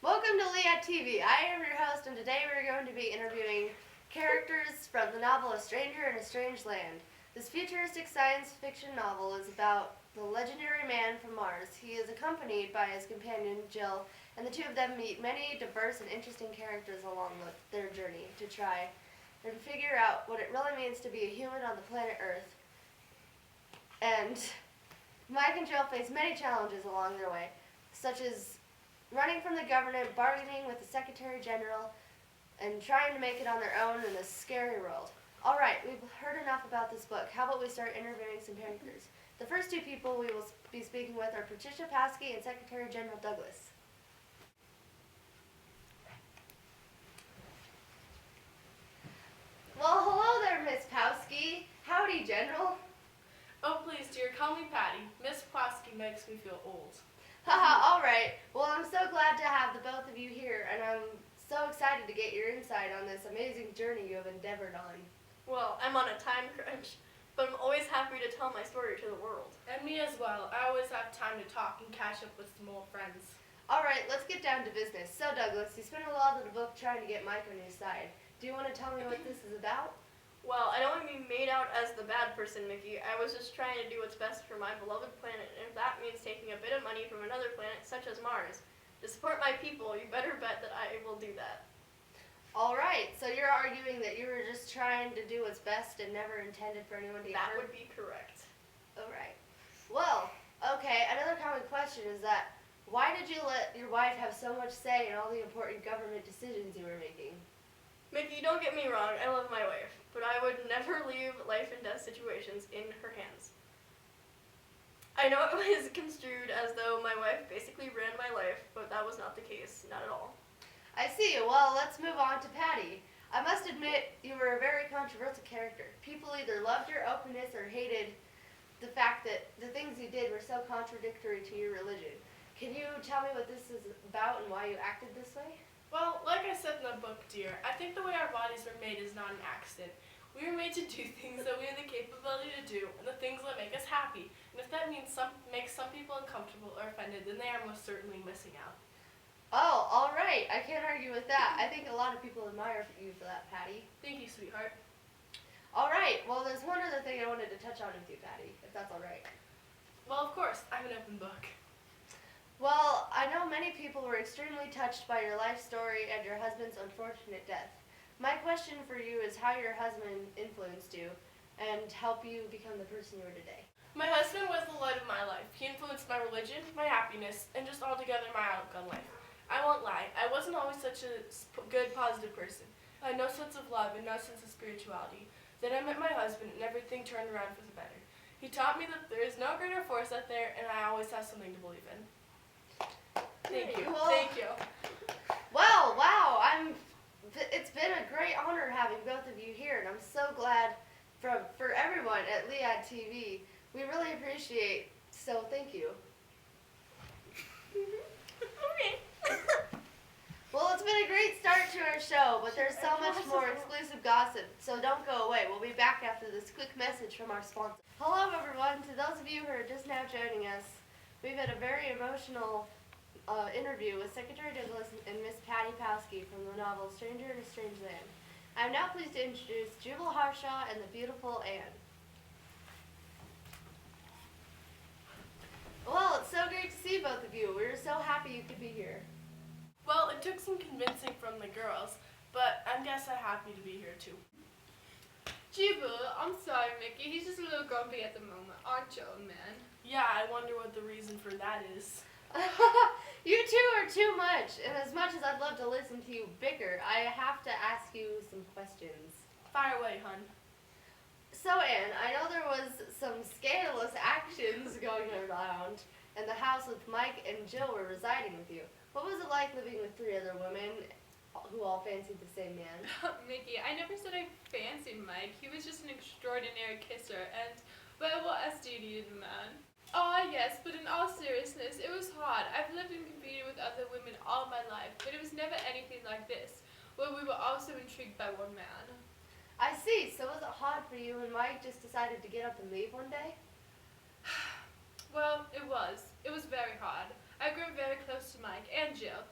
Welcome to Project.m4v. I am your host, and today we're going to be interviewing characters from the novel A Stranger in a Strange Land. This futuristic science fiction novel is about the legendary man from Mars. He is accompanied by his companion, Jill, and the two of them meet many diverse and interesting characters along their journey to try and figure out what it really means to be a human on the planet Earth. And Mike and Jill face many challenges along their way, such as running from the government, bargaining with the Secretary General, and trying to make it on their own in this scary world. Alright, we've heard enough about this book. How about we start interviewing some characters? The first two people we will be speaking with are Patricia Paskey and Secretary General Douglas. Well, hello there, Miss Paskey. Howdy, General. Oh, please, dear, call me Patty. Miss Plasky makes me feel old. Haha, alright. Well, I'm so glad to have the both of you here, and I'm so excited to get your insight on this amazing journey you have endeavored on. Well, I'm on a time crunch, but I'm always happy to tell my story to the world. And me as well. I always have time to talk and catch up with some old friends. Alright, let's get down to business. So, Douglas, you spent a lot of the book trying to get Mike on your side. Do you want to tell me what this is about? Well, I don't want to be made out as the bad person, Mickey. I was just trying to do what's best for my beloved planet, and if that means taking a bit of money from another planet, such as Mars, to support my people, you better bet that I will do that. Alright, so you're arguing that you were just trying to do what's best and never intended for anyone to get That hurt? would be correct. Alright. Well, okay, another common question is that why did you let your wife have so much say in all the important government decisions you were making? Mickey, don't get me wrong, I love my wife, but I would never leave life and death situations in her hands. I know it was construed as though my wife basically ran my life, but that was not the case, not at all. I see. Well, let's move on to Patty. I must admit you were a very controversial character. People either loved your openness or hated the fact that the things you did were so contradictory to your religion. Can you tell me what this is about and why you acted this way? Well, like I said in the book, dear, I think the way our bodies were made is not an accident. We were made to do things that we have the capability to do and the things that make us happy. And if that means makes some people uncomfortable or offended, then they are most certainly missing out. Oh, all right. I can't argue with that. I think a lot of people admire you for that, Patty. Thank you, sweetheart. All right. Well, there's one other thing I wanted to touch on with you, Patty, if that's all right. Well, of course, I'm an open book. Well, I know many people were extremely touched by your life story and your husband's unfortunate death. My question for you is how your husband influenced you and helped you become the person you are today. My husband was the light of my life. He influenced my religion, my happiness, and just altogether my outlook on life. I won't lie, I wasn't always such a good, positive person. I had no sense of love and no sense of spirituality. Then I met my husband and everything turned around for the better. He taught me that there is no greater force out there and I always have something to believe in. Thank you. Well, Thank you. Well, wow, it's been a great honor having both of you here, and I'm so glad for everyone at Project.m4v. We really appreciate, so thank you. Okay. Well, it's been a great start to our show, but there's so much more exclusive gossip, so don't go away. We'll be back after this quick message from our sponsor. Hello, everyone. To those of you who are just now joining us, we've had a very emotional interview with Secretary Douglas and Miss Patty Paskey from the novel Stranger in a Strange Land. I'm now pleased to introduce Jubal Harshaw and the beautiful Anne. Well, it's so great to see both of you. We're so happy you could be here. Well, it took some convincing from the girls, but I guess I'm happy to be here too. Jubal, I'm sorry, Mickey. He's just a little grumpy at the moment, aren't you, old man? Yeah, I wonder what the reason for that is. You two are too much, and as much as I'd love to listen to you bicker, I have to ask you some questions. Fire away, hun. So, Anne, I know there was some scandalous actions going around in the house with Mike and Jill were residing with you. What was it like living with three other women who all fancied the same man? Mickey, I never said I fancied Mike. He was just an extraordinary kisser, and, well, what else do you need in a man? Oh, yes, but in all seriousness, it was hard. I've lived and competed with other women all my life, but it was never anything like this, where we were also intrigued by one man. I see. So was it hard for you and Mike just decided to get up and leave one day? Well, it was. It was very hard. I grew very close to Mike and Jill,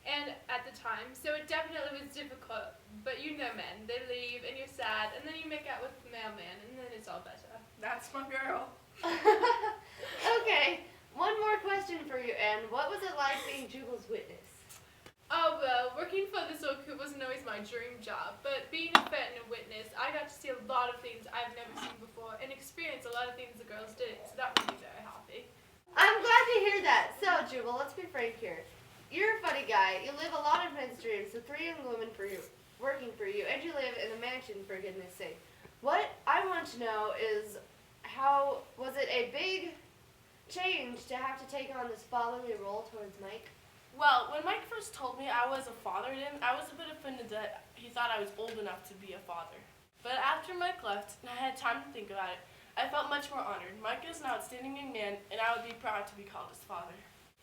and at the time, so it definitely was difficult. But you know men, they leave and you're sad, and then you make out with the mailman, and then it's all better. That's my girl. Okay, one more question for you, Anne. What was it like being Jubal's witness? Oh well, working for the Soul Coop wasn't always my dream job, but being a vet and a witness, I got to see a lot of things I've never seen before and experience a lot of things the girls did, so that made me very happy. I'm glad to hear that. So, Jubal, let's be frank here. You're a funny guy. You live a lot of men's dreams with 3 young women working for you, and you live in a mansion, for goodness sake. What I want to know is, how was it a big change to have to take on this fatherly role towards Mike? Well, when Mike first told me I was a father to him, I was a bit offended that he thought I was old enough to be a father. But after Mike left and I had time to think about it, I felt much more honored. Mike is an outstanding young man, and I would be proud to be called his father.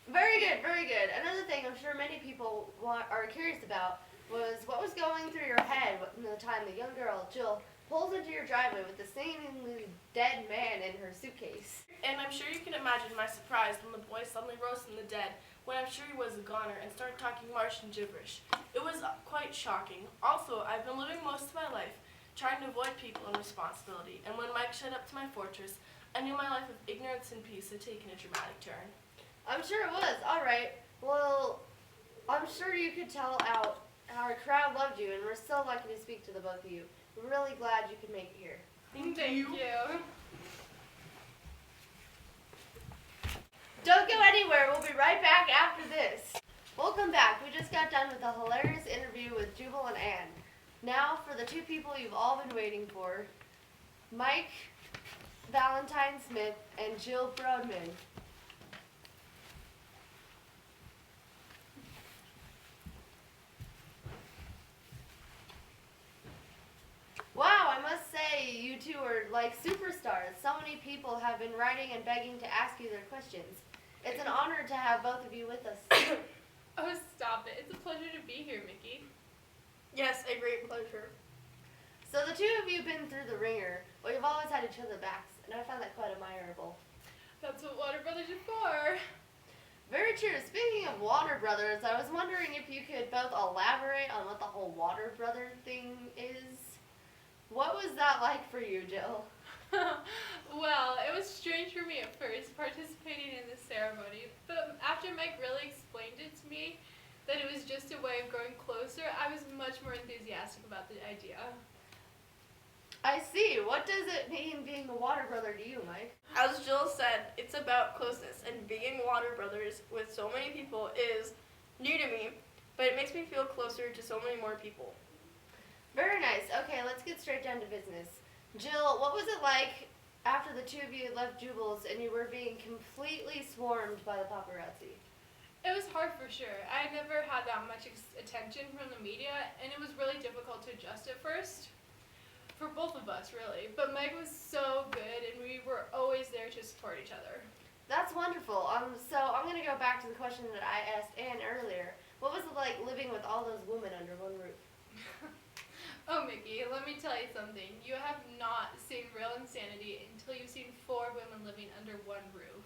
Very good, very good. Another thing I'm sure many people are curious about was what was going through your head when the time the young girl, Jill, pulls into your driveway with the seemingly dead man in her suitcase. And I'm sure you can imagine my surprise when the boy suddenly rose from the dead, when I'm sure he was a goner, and started talking Martian gibberish. It was quite shocking. Also, I've been living most of my life trying to avoid people and responsibility, and when Mike showed up to my fortress, I knew my life of ignorance and peace had taken a dramatic turn. I'm sure it was. All right. Well, I'm sure you could tell out our crowd loved you, and we're so lucky to speak to the both of you. We're really glad you could make it here. Thank you. Don't go anywhere. We'll be right back after this. Welcome back. We just got done with a hilarious interview with Jubal and Anne. Now for the 2 people you've all been waiting for, Mike Valentine Smith and Jill Brodman. Wow, I must say you 2 are like superstars. So many people have been writing and begging to ask you their questions. It's an honor to have both of you with us. Oh, stop it. It's a pleasure to be here, Mickey. Yes, a great pleasure. So the 2 of you have been through the ringer. Well, you've always had each other's backs, and I find that quite admirable. That's what Water Brothers are for. Very true. Speaking of Water Brothers, I was wondering if you could both elaborate on what the whole Water Brother thing is. What was that like for you, Jill? Well, it was strange for me at first, participating in the ceremony, but after Mike really explained it to me, that it was just a way of growing closer, I was much more enthusiastic about the idea. I see. What does it mean being a Water Brother to you, Mike? As Jill said, it's about closeness, and being water brothers with so many people is new to me, but it makes me feel closer to so many more people. Very nice. Okay, let's get straight down to business. Jill, what was it like after the 2 of you left Jubal's and you were being completely swarmed by the paparazzi? It was hard for sure. I had never had that much attention from the media, and it was really difficult to adjust at first. For both of us, really. But Mike was so good, and we were always there to support each other. That's wonderful. So I'm going to go back to the question that I asked Anne earlier. What was it like living with all those women under one roof? Oh, Mickey, let me tell you something. You have not seen real insanity until you've seen 4 women living under one roof.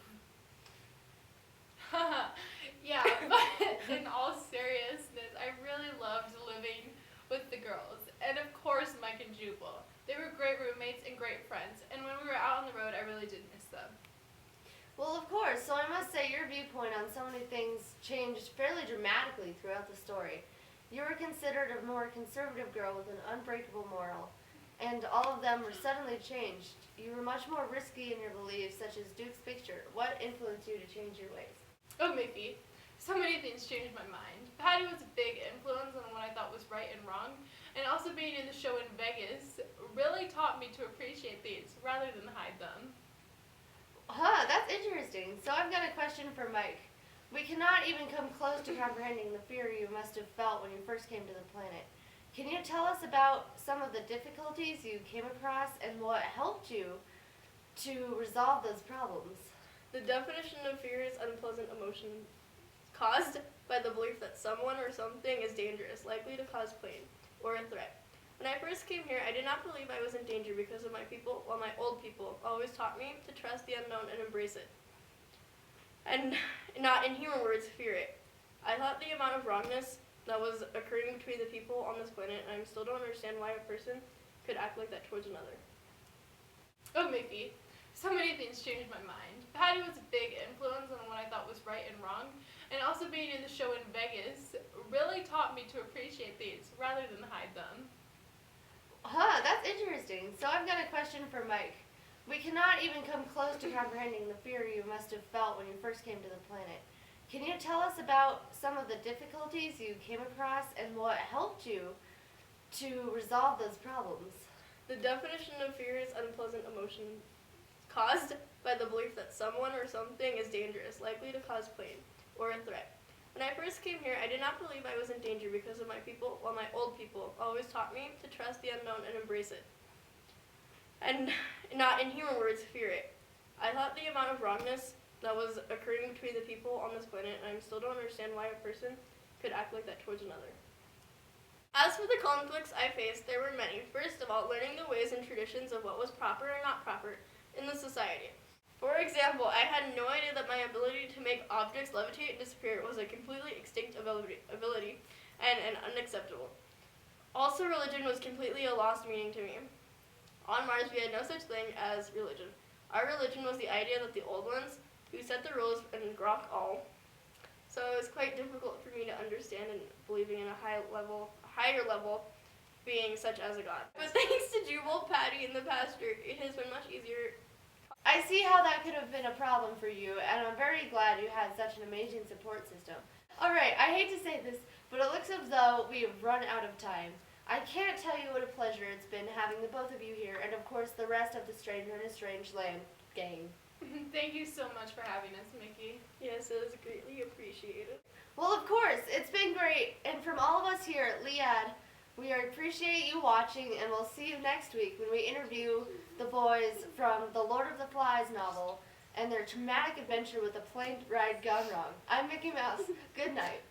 Yeah, but in all seriousness, I really loved living with the girls. And of course, Mike and Jubal. They were great roommates and great friends. And when we were out on the road, I really did miss them. Well, of course. So I must say your viewpoint on so many things changed fairly dramatically throughout the story. You were considered a more conservative girl with an unbreakable moral, and all of them were suddenly changed. You were much more risky in your beliefs, such as Duke's picture. What influenced you to change your ways? Oh, Mickey, so many things changed my mind. Patty was a big influence on what I thought was right and wrong, and also being in the show in Vegas really taught me to appreciate things rather than hide them. Huh, that's interesting. So I've got a question for Mike. We cannot even come close to comprehending the fear you must have felt when you first came to the planet. Can you tell us about some of the difficulties you came across and what helped you to resolve those problems? The definition of fear is unpleasant emotion caused by the belief that someone or something is dangerous, likely to cause pain, or a threat. When I first came here, I did not believe I was in danger because of my people, while my old people always taught me to trust the unknown and embrace it. And not, in human words, fear it. I thought the amount of wrongness that was occurring between the people on this planet, and I still don't understand why a person could act like that towards another. Oh, Mickey, so many things changed my mind. Patty was a big influence on what I thought was right and wrong, and also being in the show in Vegas really taught me to appreciate these rather than hide them. Huh, that's interesting. So I've got a question for Mike. We cannot even come close to comprehending the fear you must have felt when you first came to the planet. Can you tell us about some of the difficulties you came across and what helped you to resolve those problems? The definition of fear is unpleasant emotion caused by the belief that someone or something is dangerous, likely to cause pain, or a threat. When I first came here, I did not believe I was in danger because of my people, while my old people always taught me to trust the unknown and embrace it. And not, in human words, fear it. I thought the amount of wrongness that was occurring between the people on this planet, and I still don't understand why a person could act like that towards another. As for the conflicts I faced, there were many. First of all, learning the ways and traditions of what was proper and not proper in the society. For example, I had no idea that my ability to make objects levitate and disappear was a completely extinct ability and unacceptable. Also, religion was completely a lost meaning to me. On Mars, we had no such thing as religion. Our religion was the idea that the old ones who set the rules and grok all. So it was quite difficult for me to understand and believing in a higher level being such as a god. But thanks to Jubal, Patty, and the pastor, it has been much easier. I see how that could have been a problem for you, and I'm very glad you had such an amazing support system. Alright, I hate to say this, but it looks as though we have run out of time. I can't tell you what a pleasure it's been having the both of you here, and of course the rest of the Stranger in a Strange Land gang. Thank you so much for having us, Mickey. Yes, it is greatly appreciated. Well, of course, it's been great, and from all of us here at Liad, we appreciate you watching, and we'll see you next week when we interview the boys from the Lord of the Flies novel and their traumatic adventure with a plane ride gone wrong. I'm Mickey Mouse. Good night.